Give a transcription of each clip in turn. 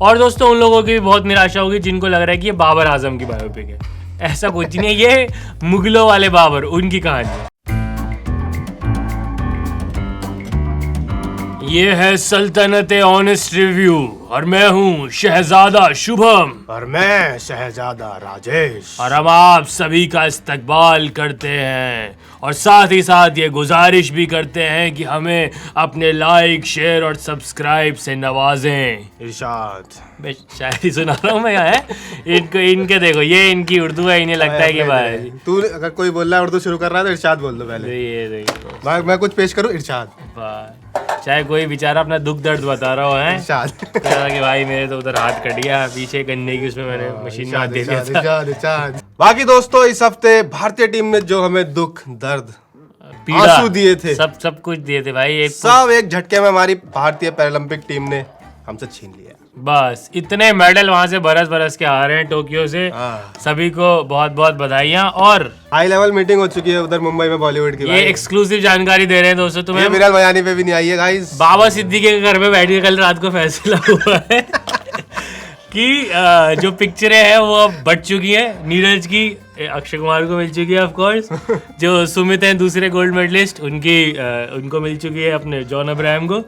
और दोस्तों उन लोगों की भी बहुत निराशा होगी जिनको लग रहा है कि ये बाबर आजम की बायोपिक है। ऐसा कुछ नहीं है, ये मुगलों वाले बाबर, उनकी कहानी है। ये है सल्तनत ऑनेस्ट रिव्यू और मैं हूँ शहजादा शुभम और मैं शहजादा राजेश और हम आप सभी का इस्तकबाल करते हैं और साथ ही साथ ये गुजारिश भी करते हैं कि हमें अपने लाइक, शेयर और सब्सक्राइब से नवाजें। इरशाद मैं शायरी सुना रहा हूँ मैं यहाँ है इनको, इनके देखो ये इनकी उर्दू है, इन्हें लगता है कि भाई तू अगर कोई बोल रहा है उर्दू शुरू कर रहा है तो इरशाद बोल दो पहले। ये देखो मैं कुछ पेश करूँ इरशाद। चाहे कोई बेचारा अपना दुख दर्द बता रहा हो है इरशाद कि भाई मेरे तो उधर हाथ कट गया पीछे गन्ने की, उसमें मैंने मशीन में हाथ दे दिया था। इरशाद। बाकी दोस्तों इस हफ्ते भारतीय टीम ने जो हमें दुख दर्द पीड़ा आंसू दिए थे, सब कुछ दिए थे भाई, सब एक झटके में हमारी भारतीय पैरालंपिक टीम ने हमसे छीन लिया। बस इतने मेडल वहां से बरस के आ रहे हैं टोक्यो से। सभी को बहुत बहुत बधाइयां। और हाई लेवल मीटिंग हो चुकी है उधर मुंबई में बॉलीवुड की। ये एक्सक्लूसिव जानकारी दे रहे हैं दोस्तों तुम्हें, विरल बयानी पे भी नहीं आई है गाइस। बाबा सिद्दीकी के घर में बैठ के कल रात को फैसला हुआ है कि जो पिक्चरें हैं वो अब बढ़ चुकी है। नीरज की अक्षय कुमार को मिल चुकी है ऑफ कोर्स, जो सुमित हैं दूसरे गोल्ड मेडलिस्ट उनको मिल चुकी है अपने जॉन अब्राहम को,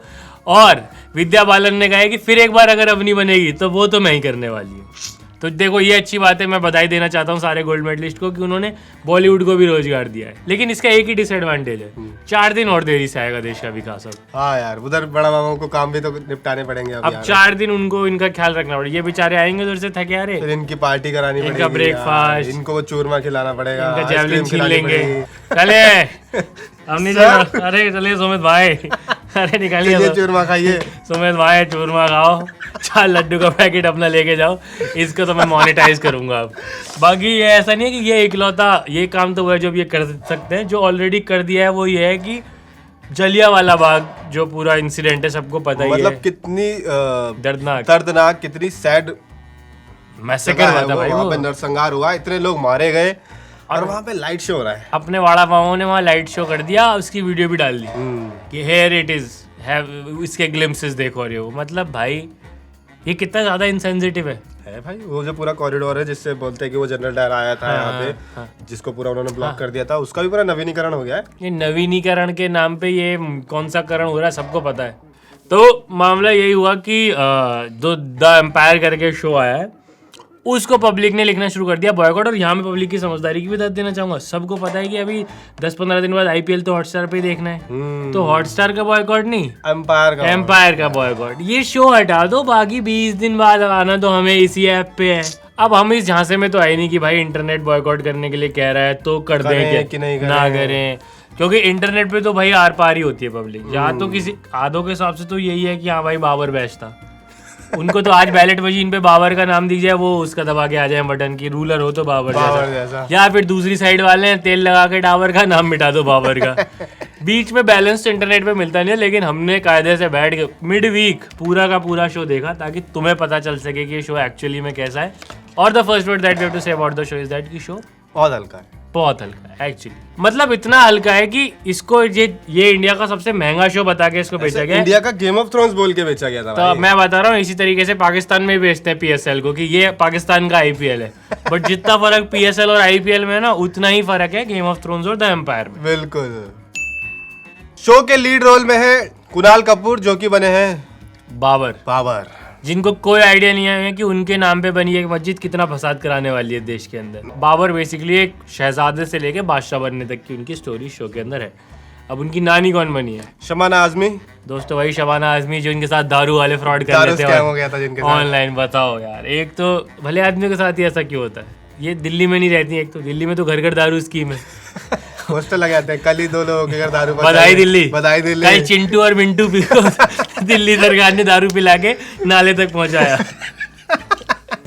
और विद्या बालन ने कहा है कि फिर एक बार अगर अवनी बनेगी तो वो तो मैं ही करने वाली हूँ। तो देखो ये अच्छी बात है, मैं बधाई देना चाहता हूँ सारे गोल्ड मेडलिस्ट को कि उन्होंने बॉलीवुड को भी रोजगार दिया है। लेकिन इसका एक ही डिसएडवांटेज है, 4 दिन और देरी से आएगा देश का विकास। अब हाँ यार उधर बड़ा बाबा को काम भी तो निपटाने पड़ेंगे अब 4 दिन उनको इनका ख्याल रखना पड़ेगा। ये बेचारे आएंगे उधर से थके आ रहे, फिर इनकी पार्टी करानी पड़ेगी, इनका ब्रेकफास्ट, इनको वो चूरमा खिलाना पड़ेगा, इनका जेवलिन छीन लेंगे। पड़ेगी। चले हम नहीं जाना। अरे चलिए सुमित भाई, अरे निकालिए चूरमा खाइए। सुमित भाई चूरमा खाओ, 4 लड्डू का पैकेट अपना लेके जाओ, इसको तो मैं मोनेटाइज करूंगा अब। बाकी ये ऐसा नहीं है कि ये इकलौता ये काम तो है जो ये कर सकते हैं। जो ऑलरेडी कर दिया है वो ये है कि जलियांवाला बाग जो पूरा इंसिडेंट है सबको पता ही है, मतलब कितनी दर्दनाक कितनी सैड मैसेकर हुआ था भाई, वहाँ पे नरसंहार हुआ, इतने लोग मारे गए और वहाँ पे लाइट शो हो रहा है। अपने वाड़ा पाओ ने वहाँ लाइट शो कर दिया, उसकी वीडियो भी डाल दी कि हेयर इट इज इसके ग्लिम्पसेस देखो रहे हो। मतलब भाई ये कितना ज्यादा इनसेंसिटिव है भाई। वो जो पूरा कॉरिडोर है जिससे बोलते हैं कि वो जनरल डायर आया था यहाँ पे, जिसको पूरा उन्होंने ब्लॉक कर दिया था, उसका भी पूरा नवीनीकरण हो गया है। ये नवीनीकरण के नाम पे ये कौन सा करण हो रहा है सबको पता है। तो मामला यही हुआ कि जो द एम्पायर करके शो आया है उसको पब्लिक ने लिखना शुरू कर दिया बॉयकॉट। और यहाँ में पब्लिक की समझदारी की भी दाद देना चाहूंगा। सबको पता है कि अभी 10-15 दिन बाद आईपीएल तो हॉटस्टार पे ही देखना है, तो हॉटस्टार का बॉयकॉट नहीं, एम्पायर का बॉयकॉट। ये शो हटा दो, बाकी 20 दिन बाद आना तो हमें इसी ऐप पे है। अब हम इस झांसे में तो आए नहीं कि भाई इंटरनेट बॉयकॉट करने के लिए कह रहा है तो कर दें कि नहीं ना करें, क्योंकि इंटरनेट पे तो भाई आर पार ही होती है पब्लिक। यहाँ तो किसी आधों के हिसाब से तो यही है कि हाँ भाई बाबर बेस्ट था, उनको तो आज बैलेट मशीन पे बाबर का नाम दीजिए वो उसका दबा के आ जाए बटन की, रूलर हो तो बाबर जैसा। या फिर दूसरी साइड वाले हैं तेल लगा के डाबर का नाम मिटा दो बाबर का। बीच में बैलेंस इंटरनेट पे मिलता नहीं है, लेकिन हमने कायदे से बैठ के मिड वीक पूरा का पूरा शो देखा ताकि तुम्हें पता चल सके कि ये शो एक्चुअली में कैसा है। और the first word that we have to say about the show is that कि शो बहुत हल्का है, बहुत हल्का है एक्चुअली। मतलब इतना हल्का है कि इसको ये इंडिया का सबसे महंगा शो बता के इसको बेचा गया। इंडिया का गेम ऑफ थ्रोन्स बोल के बेचा गया था। तो मैं बता रहा हूँ इसी तरीके से पाकिस्तान में बेचते हैं पीएसएल को कि ये पाकिस्तान का आईपीएल है। बट जितना फर्क पीएसएल और आईपीएल में है ना, उतना ही फर्क है गेम ऑफ थ्रोन्स और द एम्पायर में। बिल्कुल। शो के लीड रोल में है कुणाल कपूर जो कि बने हैं बाबर, जिनको कोई आइडिया नहीं है कि उनके नाम पे बनी एक मस्जिद कितना फसाद कराने वाली है देश के अंदर। बाबर बेसिकली एक शहजादे से लेके बादशाह बनने तक की उनकी स्टोरी शो के अंदर है। अब उनकी नानी कौन बनी है? शबाना आजमी। दोस्तों वही शबाना आजमी जो इनके साथ दारू वाले फ्रॉड कर रहे थे ऑनलाइन। बताओ यार, एक तो भले आदमी के साथ ही ऐसा क्यों होता है? ये दिल्ली में नहीं रहती, एक तो दिल्ली में तो घर घर दारू स्कीम है। पोस्टर लगाते हैं, कल ही 2 लोगों के घर दारू, बधाई दिल्ली। कल चिंटू और मिंटू दिल्ली सरकार ने दारू पिला के नाले तक पहुंचाया।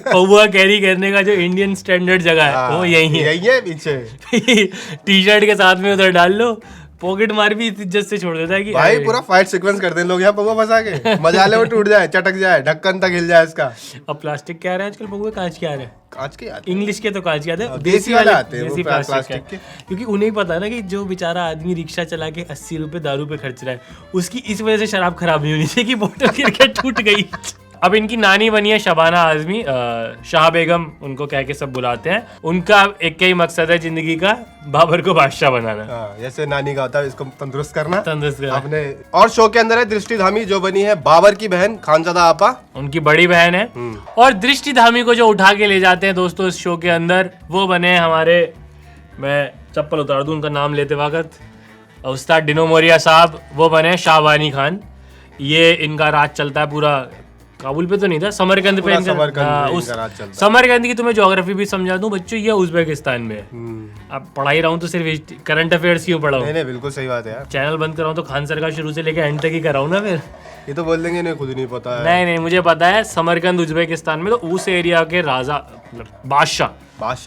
पौवा कैरी करने का जो इंडियन स्टैंडर्ड जगह है वो यही है पीछे। टी शर्ट के साथ में उधर डाल लो, पॉकेट मार भी इज्जत से छोड़ देता है कि भाई पूरा फाइट सीक्वेंस करते हैं लोग यहाँ पौवा फंसा के, मजा ले वो टूट जाए, चटक जाए, ढक्कन तक हिल जाए इसका। अब प्लास्टिक क्या आ रहा है आजकल, पौवे कांच के आ रहे हैं। कांच के आते, इंग्लिश के तो कांच के आते हैं, देसी वाले आते हैं वो प्लास्टिक के। क्योंकि उन्हें पता है ना कि जो बेचारा आदमी रिक्शा चला के 80 रुपए दारू पे खर्च रहा है, उसकी इस वजह से शराब खराब नहीं होनी चाहिए कि बोतल गिर के टूट गई। अब इनकी नानी बनी है शबाना आजमी, शाह बेगम उनको कह के सब बुलाते हैं। उनका एक ही मकसद है जिंदगी का, बाबर को बादशाह बनाना। जैसे नानी का होता है इसको तंदुरुस्त करना। अपने और शो के अंदर है दृष्टि धामी जो बनी है बाबर की बहन खानजादा आपा, उनकी बड़ी बहन है। और दृष्टि धामी को जो उठा के ले जाते हैं दोस्तों इस शो के अंदर, वो बने हमारे, मैं चप्पल उतार दूं उनका नाम लेते वक्त, उस्ताद डिनो मोरिया साहब, वो बने शाहबानी खान। ये इनका राज चलता है पूरा, काबुल पे तो नहीं था, समरकंद पे समरकंद की तुम्हें ज्योग्राफी भी समझा दूं बच्चों, ये उज्बेकिस्तान में है। अब पढ़ा ही रहा हूँ तो सिर्फ करंट अफेयर्स क्यों पढ़ा हूँ? नहीं बिल्कुल सही बात है यार। चैनल बंद कराऊँ तो खान सर का शुरू से लेकर एंड तक ही कराऊँ ना फिर? ये तो बोल देंगे नहीं खुद नहीं पता है। नहीं मुझे पता है, समरकंद उज्बेकिस्तान में, तो उस एरिया के राजा बादशाह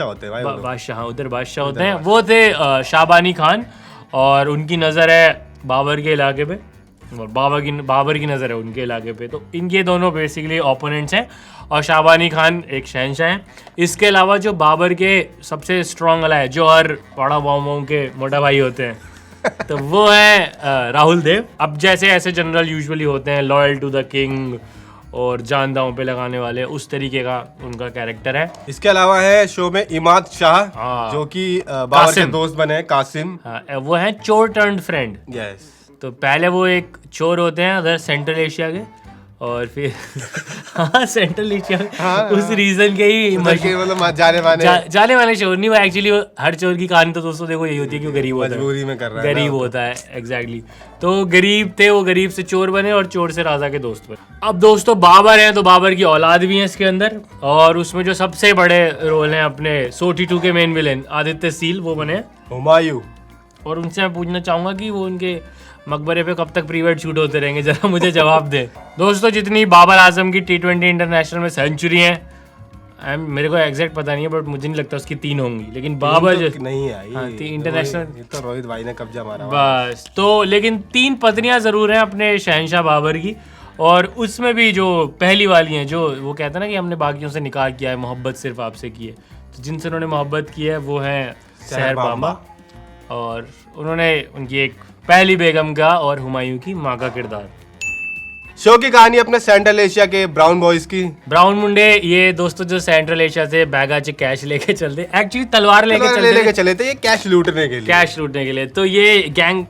होते हैं भाई, बादशाह, हाँ उधर बादशाह होते हैं। वो थे शाहबानी खान, और उनकी नज़र है बाबर के इलाके पे, और बाबर की नज़र है उनके इलाके पे। तो इनके दोनों बेसिकली ओपोनेंट्स हैं, और शाहबानी खान एक शहंशाह हैं। इसके अलावा जो बाबर के सबसे स्ट्रॉन्ग अला है, जो हर बड़ा वाम के मोटा भाई होते हैं, तो वो है राहुल देव। अब जैसे ऐसे जनरल यूजुअली होते हैं, लॉयल टू द किंग और जान दांव पे लगाने वाले, उस तरीके का उनका कैरेक्टर है। इसके अलावा है शो में इमाद शाह जो कि बाबर के दोस्त बने हैं, कासिम। वो हैं चोर टर्न्ड फ्रेंड। यस। तो पहले वो एक चोर होते हैं उधर सेंट्रल एशिया के, और फिर हाँ सेंट्रल एशिया उस रीजन के ही मतलब जाने वाले चोर नहीं, वो एक्चुअली हर चोर की कहानी तो दोस्तों देखो यही होती है कि वो गरीब होता है, मजबूरी में कर रहा है, गरीब होता है एग्जैक्टली। तो गरीब थे, वो गरीब से चोर बने और चोर से राजा के दोस्त बने। अब दोस्तों बाबर हैं, तो बाबर की औलाद भी है इसके अंदर, और उसमें जो सबसे बड़े रोल हैं अपने सोटी 2 के मेन विलेन आदित्य सील, वो बने हुमायूं। और उनसे मैं पूछना चाहूंगा कि वो उनके मकबरे पे कब तक प्री वेड शूट होते रहेंगे, जरा मुझे जवाब दे। दोस्तों जितनी बाबर आजम की T20 इंटरनेशनल में सेंचुरी हैं, मेरे को एग्जैक्ट पता नहीं है, बट मुझे नहीं लगता उसकी 3 होंगी, लेकिन बाबर तो नहीं आई इंटरनेशनल तो रोहित भाई ने कब्जा मारा बस। तो लेकिन 3 पत्नियां जरूर हैं अपने शहंशाह बाबर की, और उसमें भी जो पहली वाली हैं, जो वो कहते हैं ना कि हमने बाकियों से निकाह किया है, मोहब्बत सिर्फ आपसे की है, तो जिनसे उन्होंने मोहब्बत की है वो हैं सहर बाबा, और उन्होंने उनकी एक पहली बेगम का और हुमायूं की माँ का किरदार। शो की कहानी अपने सेंट्रल एशिया के ब्राउन बॉयज की। ब्राउन मुंडे ये दोस्तों जो सेंट्रल एशिया से बैगाच कैश लेके चलते, एक्चुअली तलवार लेके चले थे, ये कैश लूटने के लिए। तो ये गैंग,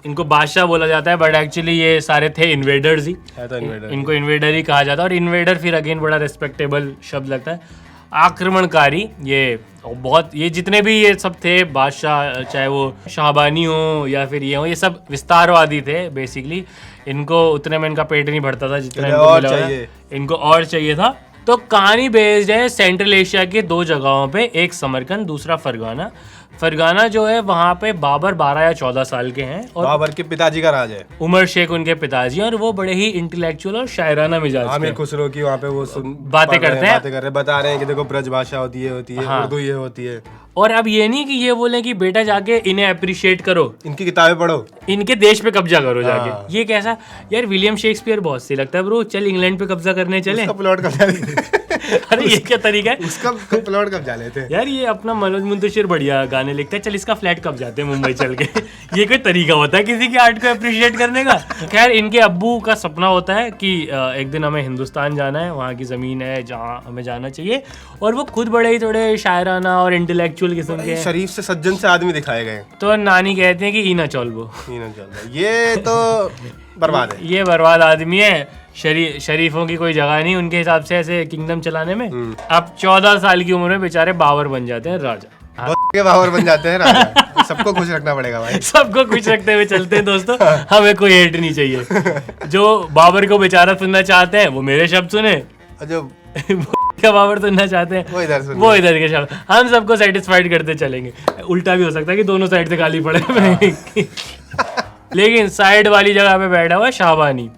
इनको बादशाह बोला जाता है, बट एक्चुअली ये सारे थे इन्वेडर्स ही, इनको इन्वेडर ही कहा जाता है। और इन्वेडर फिर अगेन बड़ा रिस्पेक्टेबल शब्द लगता है। आक्रमणकारी, ये बहुत, ये जितने भी ये सब थे बादशाह, चाहे वो शाहबानी हो या फिर ये हो, ये सब विस्तारवादी थे बेसिकली। इनको उतने में इनका पेट नहीं भरता था जितना इनको मिला चाहिए, इनको और चाहिए था। तो कहानी बेस्ड है सेंट्रल एशिया के 2 जगहों पे, एक समरकंद, दूसरा फरगाना। फरगाना जो है वहाँ पे बाबर 12 या 14 साल के हैं, और बाबर के पिताजी का राज है, उमर शेख उनके पिताजी, और वो बड़े ही इंटेलेक्चुअल और शायराना मिजाज के। आमिर खुसरो की वहाँ पे वो बातें करते हैं, बता रहे हैं कि देखो ब्रज भाषा होती है, उर्दू ये होती है। और अब ये नहीं कि ये बोले कि बेटा जाके इन्हें अप्रिशिएट करो, इनकी किताबें पढ़ो, इनके देश पे कब्जा करो जाके। ये कैसा यार, विलियम शेक्सपियर बहुत सही लगता है ब्रो, चल इंग्लैंड पे कब्जा करने चले। उसका प्लॉट कब्जा अरे ये क्या तरीका है, उसका प्लॉट कब्जा लेते हैं यार। ये अपना मनोज मुंतशिर बढ़िया गाने लिखता है, चल इसका फ्लैट कब जाते हैं मुंबई चल के। ये कोई तरीका होता है किसी के आर्ट को अप्रिशिएट करने का? खैर इनके अब्बू का सपना होता है कि एक दिन हमें हिंदुस्तान जाना है, वहाँ की ज़मीन है जहाँ हमें जाना चाहिए, और वो खुद बड़े ही थोड़े शायराना और इंटेलेक्चुअल किस्म के, शरीफ से सज्जन से आदमी दिखाए गए। तो नानी कहते हैं कि ई ना चल वो, ये तो बर्बाद है, ये बर्बाद आदमी है। शरीफों की कोई जगह नहीं उनके हिसाब से ऐसे किंगडम चलाने में। अब 14 साल की उम्र में बेचारे बाबर बन जाते हैं राजा, के बाबर बन जाते हैं राजा। सबको खुश रखना पड़ेगा भाई, सबको खुश रखते हुए चलते हैं दोस्तों। हमें कोई हेट नहीं चाहिए। जो बाबर को बेचारा सुनना चाहते हैं वो मेरे शब्द सुने, जो बाबर सुनना चाहते हैं वो इधर के शब्द। हम सबको सेटिस्फाइड करते चलेंगे। उल्टा भी हो सकता है कि दोनों साइड से गाली पड़े। लेकिन साइड वाली जगह पे बैठा हुआ है शाहबानी।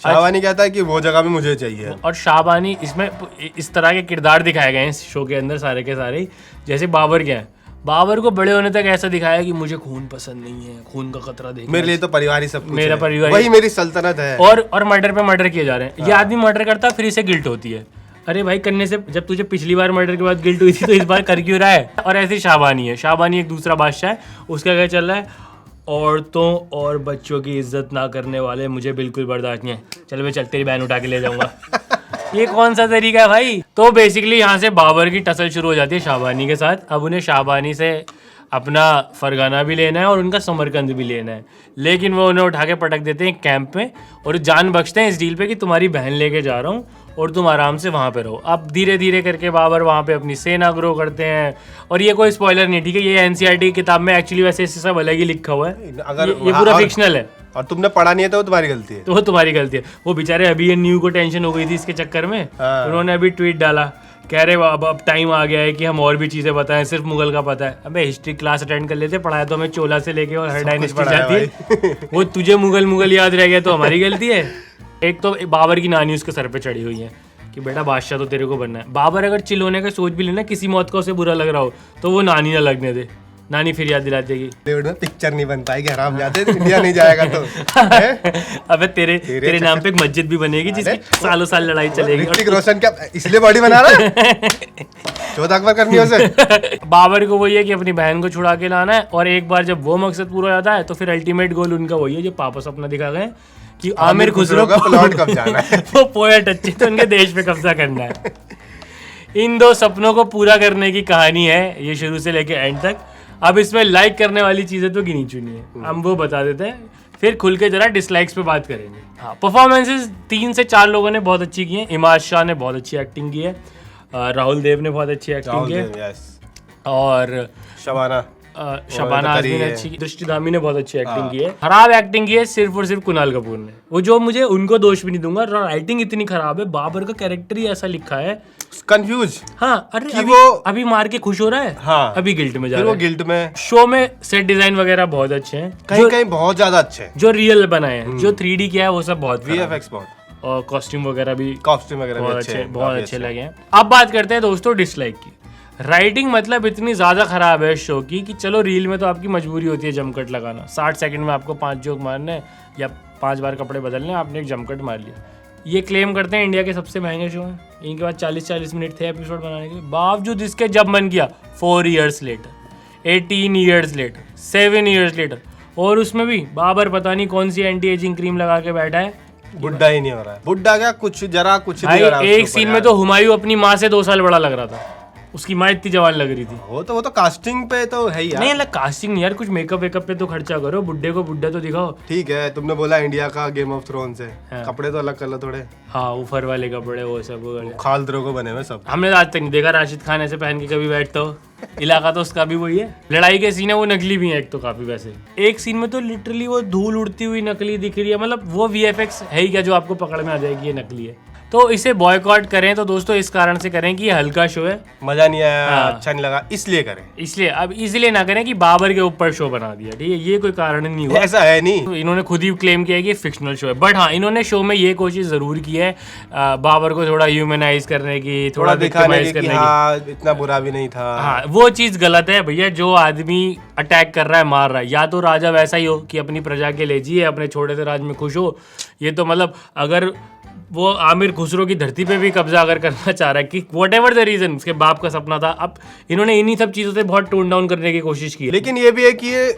शाहबानी कहता है कि वो जगह भी मुझे चाहिए, और शाहबानी इसमें इस तरह के किरदार दिखाए गए हैं इस शो के अंदर सारे के सारे, जैसे बाबर क्या है, बाबर को बड़े होने तक ऐसा दिखाया कि मुझे खून पसंद नहीं है, खून का खतरा देखना, मेरे लिए तो परिवार ही सब कुछ मेरा है, परिवार वही मेरी सल्तनत है। और मर्डर पे मर्डर किए जा रहे हैं। ये आदमी मर्डर करता है फिर इसे गिल्ट होती है, अरे भाई करने से जब तुझे पिछली बार मर्डर के बाद गिल्ट हुई थी तो इस बार कर क्यों रहा है। और ऐसी शाहबानी है, शाहबानी एक दूसरा बादशाह है, उसका क्या चल रहा है, औरतों और बच्चों की इज्जत ना करने वाले मुझे बिल्कुल बर्दाश्त नहीं है, चल भाई चल तेरी बहन उठा के ले जाऊंगा। ये कौन सा तरीका है भाई? तो बेसिकली यहाँ से बाबर की टसल शुरू हो जाती है शाहबानी के साथ। अब उन्हें शाहबानी से अपना फरगाना भी लेना है और उनका समरकंद भी लेना है, लेकिन वो उन्हें उठा के पटक देते हैं कैंप में और जान बख्शते हैं इस डील पे कि तुम्हारी बहन लेके जा रहा हूँ और तुम आराम से वहाँ पे रहो। अब धीरे धीरे करके बाबर वहाँ पे अपनी सेना ग्रो करते हैं। और ये कोई स्पॉइलर नहीं, ठीक है, ये एनसीईआरटी की किताब में एक्चुअली वैसे इससे सब अलग ही लिखा हुआ है, अगर ये पूरा फिक्शनल है और तुमने पढ़ा नहीं है तो वो तुम्हारी गलती है। तो वो तुम्हारी गलती है। वो बेचारे अभी ये न्यू को टेंशन हो गई थी इसके चक्कर में, उन्होंने अभी ट्वीट डाला, कह रहे अब टाइम आ गया है कि हम और भी चीजें बताएं, सिर्फ मुगल का पता है। अबे हिस्ट्री क्लास अटेंड कर लेते, पढ़ाया तो हमें चोला से लेके और हर डायनेस्टी जाती है। वो तुझे मुगल याद रह गया तो हमारी गलती है। एक तो बाबर की नानी उसके सर पे चढ़ी हुई है कि बेटा बादशाह तो तेरे को बनना है। बाबर अगर चिल होने का सोच भी लेना, किसी मौत का उसे बुरा लग रहा हो तो वो नानी ना लगने दे, नानी फिर याद दिलाती है कि पिक्चर नहीं बन पाएगी, हराम जाते इंडिया नहीं जाएगा तो अबे तेरे नाम पे एक मस्जिद भी बनेगी जिसकी सालों साल लड़ाई चलेगी। ऋतिक रोशन क्या इसलिए बॉडी बना रहा है? चौदह अकबर करनी है उसे। बाबर को वही है कि अपनी बहन को छुड़ा के लाना है, और एक बार जब वो मकसद पूरा हो जाता है तो फिर अल्टीमेट गोल उनका वही है जो पापा सपना दिखा गए कि आमिर खुसरो का प्लॉट कब जाना है। वो पोएट अच्छे तो उनके देश पे कब्जा करना है। इन दो सपनों को पूरा करने की कहानी है ये, शुरू से लेके एंड तक। अब इसमें लाइक करने वाली चीजें तो गिनी चुनी है, हम वो बता देते हैं, फिर खुल के जरा डिसलाइक्स पे बात करेंगे। हाँ, परफॉर्मेंसेस 3 से 4 लोगों ने बहुत अच्छी की है। इमाद शाह ने बहुत अच्छी एक्टिंग की है, राहुल देव ने बहुत अच्छी एक्टिंग की है, और शबाना आजमी ने अच्छी, दृष्टि धामी ने बहुत अच्छी एक्टिंग की है। खराब एक्टिंग की है सिर्फ और सिर्फ कुणाल कपूर ने। वो जो मुझे उनको दोष भी नहीं दूंगा, राइटिंग इतनी खराब है, बाबर का कैरेक्टर ही ऐसा लिखा है कंफ्यूज। हाँ, अरे अभी मार के खुश हो रहा है, हाँ, अभी गिल्ट में जा रहा है। वो गिल्ट में। शो में सेट डिजाइन वगैरह बहुत अच्छे हैं, कहीं बहुत ज्यादा अच्छे हैं। जो रियल बनाए हैं, जो 3D किया है वो सब बहुत, VFX बहुत, और कॉस्ट्यूम वगैरह भी बहुत अच्छे लगे हैं। अब बात करते हैं दोस्तों डिसलाइक की। राइटिंग मतलब इतनी ज्यादा खराब है शो की कि चलो रील में तो आपकी मजबूरी होती है जमकट लगाना, 60 सेकंड में आपको 5 जोक मारने या 5 बार कपड़े बदलने, आपने एक जमकट मार लिया। ये क्लेम करते हैं इंडिया के सबसे महंगे शो हैं, इनके बाद 40-40 मिनट थे एपिसोड बनाने के, बावजूद इसके जब मन किया 4 years later, 18 years later, 7 years later, और उसमें भी बाबर पता नहीं कौन सी एंटी एजिंग क्रीम लगा के बैठा है, बुड्ढा ही नहीं हो रहा है। बुड्ढा क्या, कुछ जरा कुछ भाई, एक सीन में तो हुमायूं अपनी माँ से 2 साल बड़ा लग रहा था, उसकी माँ इतनी जवान लग रही थी। वो तो कास्टिंग पे तो है ही यार। नहीं अलग कास्टिंग नहीं यार, कुछ मेकअप वेकअप पे तो खर्चा करो, बुड्ढे को बुड्ढा तो दिखाओ। ठीक है, तुमने बोला इंडिया का गेम ऑफ थ्रोन्स है, कपड़े तो अलग कर लो थोड़े। हाँ, ऊपर वाले कपड़े वो सब खालदरों को बने हुए सब। हमने आज तक नहीं देखा राशिद खान ऐसे पहन के कभी बैठता हो। इलाका तो उसका भी वही है। लड़ाई के सीन है वो नकली भी है एक तो काफी, वैसे एक सीन में तो लिटरली वो धूल उड़ती हुई नकली दिख रही है, मतलब वो VFX है ही क्या जो आपको पकड़ में आ जाएगी ये नकली है। तो इसे बॉयकॉट करें तो दोस्तों इस कारण से करें कि ये हल्का शो है, मजा नहीं आया, अच्छा नहीं लगा, इसलिए करें। इसलिए अब इसलिए ना करें कि बाबर के ऊपर शो बना दिया, ठीक है, ये कोई कारण नहीं हुआ, ऐसा है नहीं। तो इन्होंने खुद ही क्लेम किया है कि फिक्शनल शो है, बट हाँ इन्होंने शो में ये कोशिश जरूर की है बाबर को थोड़ा ह्यूमनाइज करने की, थोड़ा दिखाने की, हाँ, इतना बुरा भी नहीं था। हाँ, वो चीज गलत है भैया। जो आदमी अटैक कर रहा है, मार रहा है, या तो राजा वैसा ही हो कि अपनी प्रजा के लिए जिए, अपने छोटे से राज में खुश हो। ये तो मतलब अगर वो आमिर खुसरो की धरती पे भी कब्जा अगर करना चाह रहा है कि व्हाटएवर द रीजन, उसके बाप का सपना था, अब इन्होंने इन्हीं सब चीजों से बहुत टोन डाउन करने की कोशिश की। लेकिन ये भी है कि ये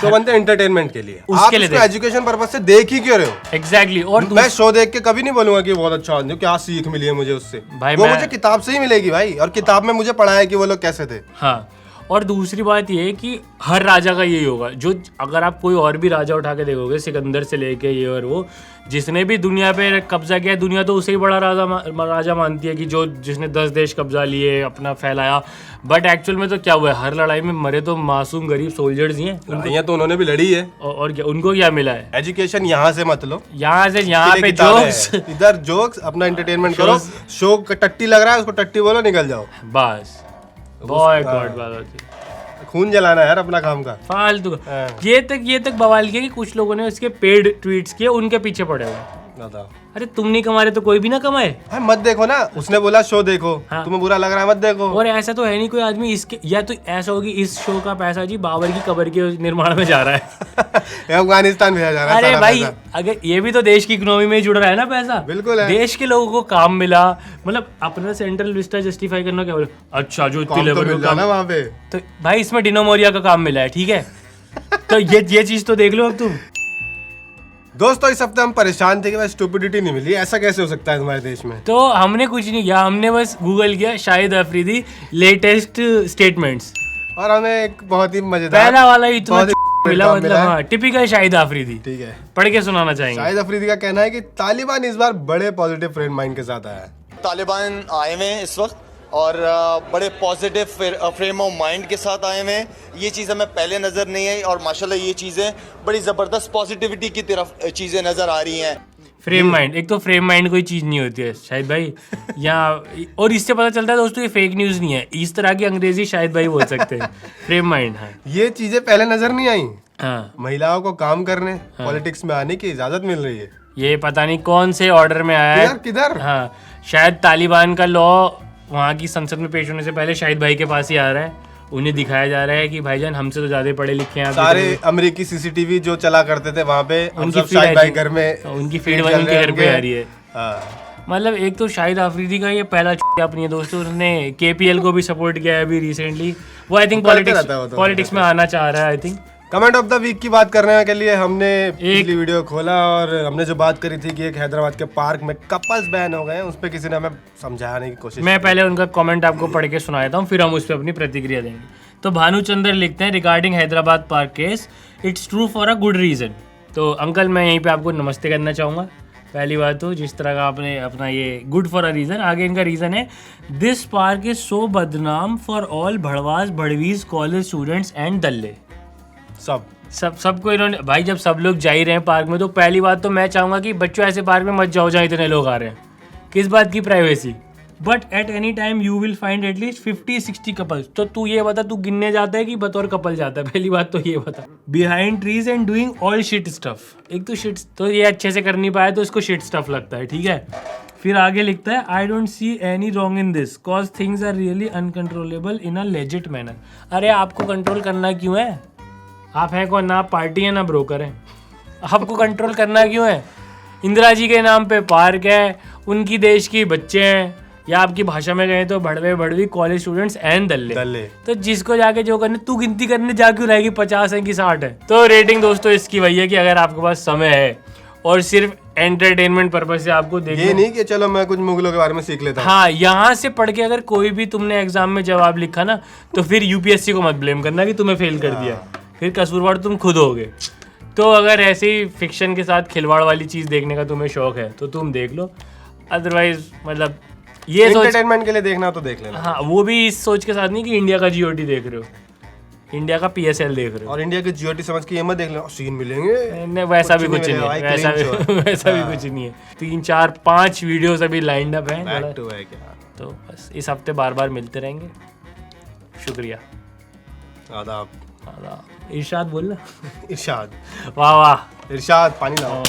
शो बनते हैं एंटरटेनमेंट के लिए, उसके लिए आप एजुकेशन पर्पज से देख ही क्यों रहे हो। एग्जैक्टली। और मैं शो देख के कभी नहीं बोलूंगा कि बहुत अच्छा, क्या सीख मिली है मुझे उससे, भाई वो मुझे किताब से ही मिलेगी भाई, और किताब में मुझे पढ़ा है कि वो लोग कैसे थे। हाँ, और दूसरी बात ये है कि हर राजा का यही होगा, जो अगर आप कोई और भी राजा उठा के देखोगे, सिकंदर से लेके ये और वो, जिसने भी दुनिया पे कब्जा किया, दुनिया तो उसे ही बड़ा राजा मानती है कि जो जिसने 10 देश कब्जा लिए, अपना फैलाया। बट एक्चुअल में तो क्या हुआ है, हर लड़ाई में मरे तो मासूम गरीब सोल्जर्स ही हैं। यहाँ तो उन्होंने भी लड़ी है, और क्या उनको क्या मिला है? एजुकेशन यहाँ से मत लो, यहाँ से यहाँ पे जोक्स, इधर जोक्स, अपना एंटरटेनमेंट करो। शो टट्टी लग रहा है उसको टट्टी बोलो, निकल जाओ बस। बॉयकॉट बात होती है, खून जलाना है यार अपना काम का, फालतू। ये तक बवाल किया कि कुछ लोगों ने उसके पेड ट्वीट्स किए, उनके पीछे पड़े हुए। अरे तुम नहीं कमा रहे तो कोई भी ना कमाए। हाँ, मत देखो ना, उसने बोला शो देखो, हाँ। तुम्हें बुरा लग रहा है मत देखो। और ऐसा तो है नहीं कोई आदमी इसके, या तो ऐसा होगी इस शो का पैसा जी बाबर की कब्र के निर्माण में जा रहा है अफगानिस्तान भेजा जा रहा है। अरे भाई, अगर ये भी तो देश की इकोनॉमी में जुड़ रहा है ना पैसा, बिल्कुल है। देश के लोगों को काम मिला, मतलब अपना सेंट्रल विस्टा जस्टिफाई करना क्या बोले, अच्छा जो इतनी लेवल पे काम वहाँ पे, तो भाई इसमें डिनो मोरिया का काम मिला है, ठीक है तो ये चीज तो देख लो अब तुम। दोस्तों इस हफ्ते हम परेशान थे कि भाई स्टुपिडिटी नहीं मिली, ऐसा कैसे हो सकता है हमारे देश में। तो हमने कुछ नहीं किया, हमने बस गूगल किया शाहिद अफरीदी लेटेस्ट स्टेटमेंट्स, और हमें एक बहुत ही मजेदार पहला वाला ही इतना बहुत ही मिला, मिला मतलब है। हाँ टिपिकल शाहिद अफरीदी। ठीक है, पढ़ के सुनाना चाहेंगे। शाहिद अफरीदी का कहना है कि तालिबान इस बार बड़े पॉजिटिव फ्रेम माइंड के साथ आया है। तालिबान आए हुए हैं इस वक्त और बड़े पॉजिटिव फ्रेम ऑफ माइंड के साथ आए हुए हैं। ये चीज़ हमें पहले नज़र नहीं आई और माशाल्लाह ये चीज़ें बड़ी ज़बरदस्त पॉजिटिविटी की तरफ चीज़ें नज़र आ रही हैं। फ्रेम माइंड, एक तो फ्रेम माइंड कोई चीज नहीं होती है शाहिद भाई यहाँ, और इससे पता चलता है दोस्तों ये फेक न्यूज नहीं है, इस तरह की अंग्रेजी शाहिद भाई बोल सकते हैं। फ्रेम माइंड, हाँ ये चीजें पहले नजर नहीं आई। हाँ, महिलाओं को काम करने पॉलिटिक्स में आने की इजाजत मिल रही है। ये पता नहीं कौन से ऑर्डर में आया है। किधर हाँ, शायद तालिबान का लॉ वहाँ की संसद में पेश होने से पहले शाहिद भाई के पास ही आ रहा है, उन्हें दिखाया जा रहा है कि भाईजान हमसे तो ज्यादा पढ़े लिखे हैं। सारे अमेरिकी सीसीटीवी जो चला करते थे वहाँ पे, हम उनकी सब feed शाहिद भाई आई थी। घर में उनकी फीड feed वाली चल उनके रहे घर पे हैं आ रही है। हाँ। मतलब एक तो शाहिद अफरीदी का ये पहला अपनी है दोस्तों, उसने केपीएल को भी सपोर्ट किया है अभी रिसेंटली। वो आई थिंक करते रहता है वो तो। पॉलिटिक्स में आना चाह रहा है I think. Comment of the week की बात करने के लिए हमने पिछली वीडियो खोला और हमने जो बात करी थी कि एक हैदराबाद के पार्क में कपल्स बैन हो गए हैं, उस पर किसी ने हमें समझाने की कोशिश मैं पहले उनका कमेंट आपको पढ़ के सुना देता हूँ, फिर हम उस पर अपनी प्रतिक्रिया देंगे। तो भानुचंद्र लिखते हैं regarding Hyderabad park case, it's true for a good reason. तो अंकल मैं यहीं पे आपको नमस्ते करना चाहूँगा। पहली बात तो जिस तरह का आपने अपना ये गुड फॉर अ रीज़न, आगे इनका रीज़न है दिस पार्क इज सो बदनाम फॉर ऑल भड़वास भड़वीज कॉलेज स्टूडेंट्स एंड दल्ले। सबको इन्होंने भाई, जब सब लोग जा ही रहे हैं पार्क में, तो पहली बात तो मैं चाहूँगा कि बच्चों ऐसे पार्क में मत जाओ जहाँ इतने लोग आ रहे हैं, किस बात की privacy. But at any time you will find at least 50-60 couples. तो तू ये बता, तू गिनने जाता है कि बतौर कपल जाता है, पहली बात तो ये बता। Behind trees and doing all shit stuff. एक तो शिट, तो ये अच्छे से कर नहीं पाया तो इसको शिट स्टफ लगता है, ठीक है। फिर आगे लिखता है I don't see any wrong in this cause things are really uncontrollable in a legit manner. अरे आपको कंट्रोल करना क्यों है? आप हैं कौन? ना पार्टी है ना ब्रोकर है, आपको कंट्रोल करना क्यों है? इंदिरा जी के नाम पे पार्क है, उनकी देश की बच्चे हैं, या आपकी भाषा में कहें तो भड़वे भड़वी कॉलेज स्टूडेंट्स एंड दल्ले। तो जिसको जाके जो करने, तू गिनती करने जा क्यों रहेगी 50 है कि 60 है? तो रेटिंग दोस्तों इसकी वही है कि अगर आपके पास समय है और सिर्फ एंटरटेनमेंट पर्पज से आपको देखना, ये नहीं कि चलो मैं कुछ मुगलों के बारे में सीख लेता हूँ। हाँ, यहाँ से पढ़ के अगर कोई भी तुमने एग्जाम में जवाब लिखा ना, तो फिर यूपीएससी को मत ब्लेम करना कि तुम्हें फेल कर दिया, फिर कसूरवार तुम खुद होगे। तो अगर ऐसे ही फिक्शन के साथ खिलवाड़ वाली चीज़ देखने का तुम्हें शौक है तो तुम देख लो, अदरवाइज मतलब ये एंटरटेनमेंट के लिए देखना तो देख लेना। हाँ, वो भी इस सोच के साथ नहीं कि इंडिया का जीओटी देख रहे हो, इंडिया का पीएसएल देख रहे हो। और इंडिया के जीओटी समझ के ये मत देख लेना सीन मिलेंगे, नहीं, वैसा भी कुछ नहीं मिलेगा है, भाई, वैसा clean show है। वैसा भी कुछ नहीं है। 3 4 5 वीडियोस अभी लाइंड अप हैं, बैक टू है क्या। तो बस इस हफ्ते बार बार मिलते रहेंगे। शुक्रिया। आदाब। इरशाद बोलना। इरशाद, वाह वाह। इरशाद पानी लाओ।